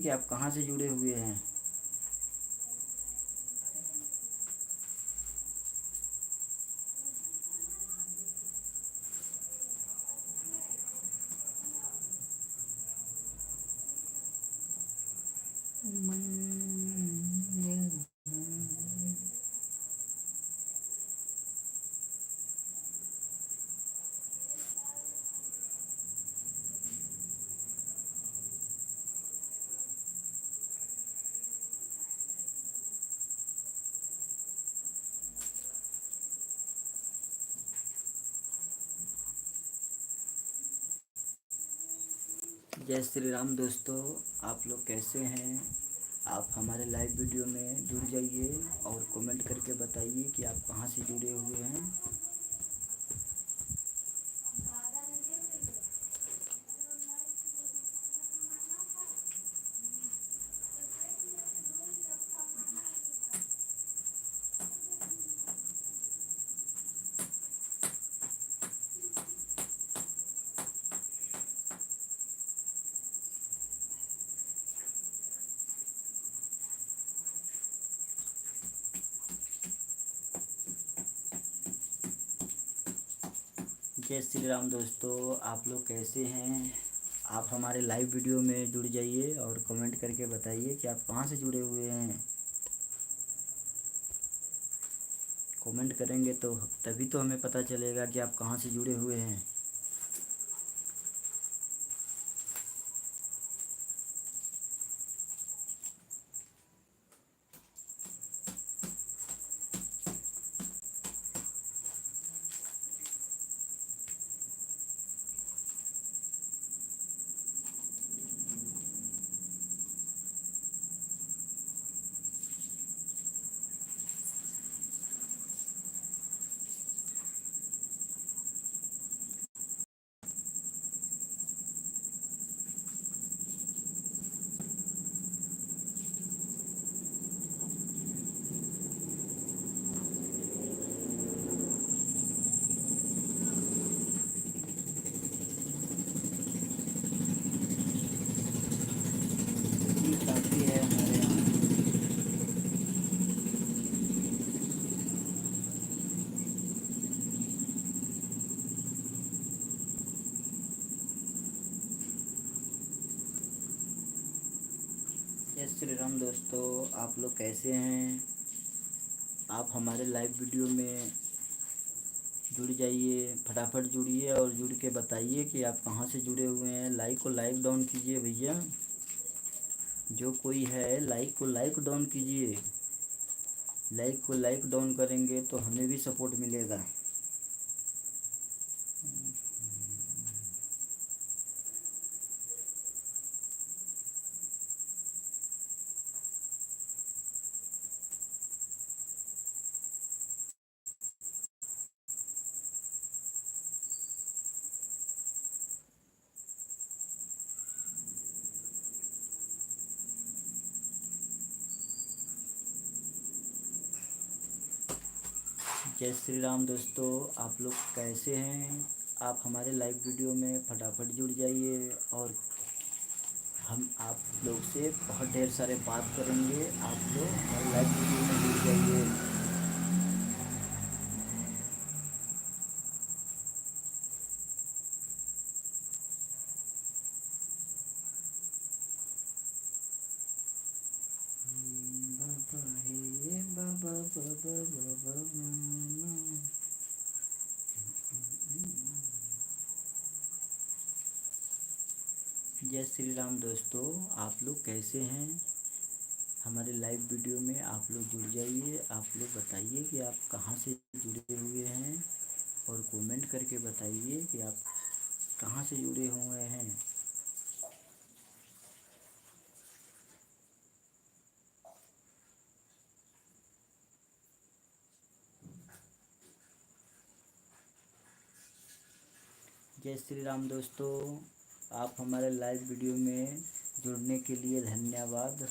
कि आप कहाँ से जुड़े हुए हैं। जय श्री राम दोस्तों, आप लोग कैसे हैं। आप हमारे लाइव वीडियो में जुड़ जाइए और कमेंट करके बताइए कि आप कहाँ से जुड़े हुए हैं। जय श्री राम दोस्तों, आप लोग कैसे हैं। आप हमारे लाइव वीडियो में जुड़ जाइए और कमेंट करके बताइए कि आप कहाँ से जुड़े हुए हैं। कमेंट करेंगे तो तभी तो हमें पता चलेगा कि आप कहाँ से जुड़े हुए हैं। जी काफ़ी है हमारे यहाँ। जय श्री राम दोस्तों, आप लोग कैसे हैं। आप हमारे लाइव वीडियो में जुड़ जाइए, फटाफट जुड़िए और जुड़ के बताइए कि आप कहाँ से जुड़े हुए हैं। लाइक को लाइक डाउन कीजिए भैया, जो कोई है लाइक को लाइक डाउन कीजिए। लाइक को लाइक डाउन करेंगे तो हमें भी सपोर्ट मिलेगा। जय श्री राम दोस्तों, आप लोग कैसे हैं। आप हमारे लाइव वीडियो में फटाफट जुड़ जाइए और हम आप लोग से बहुत ढेर सारे बात करेंगे। आप लोग हमारे लाइव वीडियो में जुड़ जाइए। बाबा हे बाबा बाबा बाबा मामा। जय श्री राम दोस्तों, आप लोग कैसे हैं। हमारे लाइव वीडियो में आप लोग जुड़ जाइए। आप लोग बताइए कि आप कहाँ से जुड़े हुए हैं और कमेंट करके बताइए कि आप कहाँ से जुड़े हुए हैं। जय श्री राम दोस्तों, आप हमारे लाइव वीडियो में जुड़ने के लिए धन्यवाद।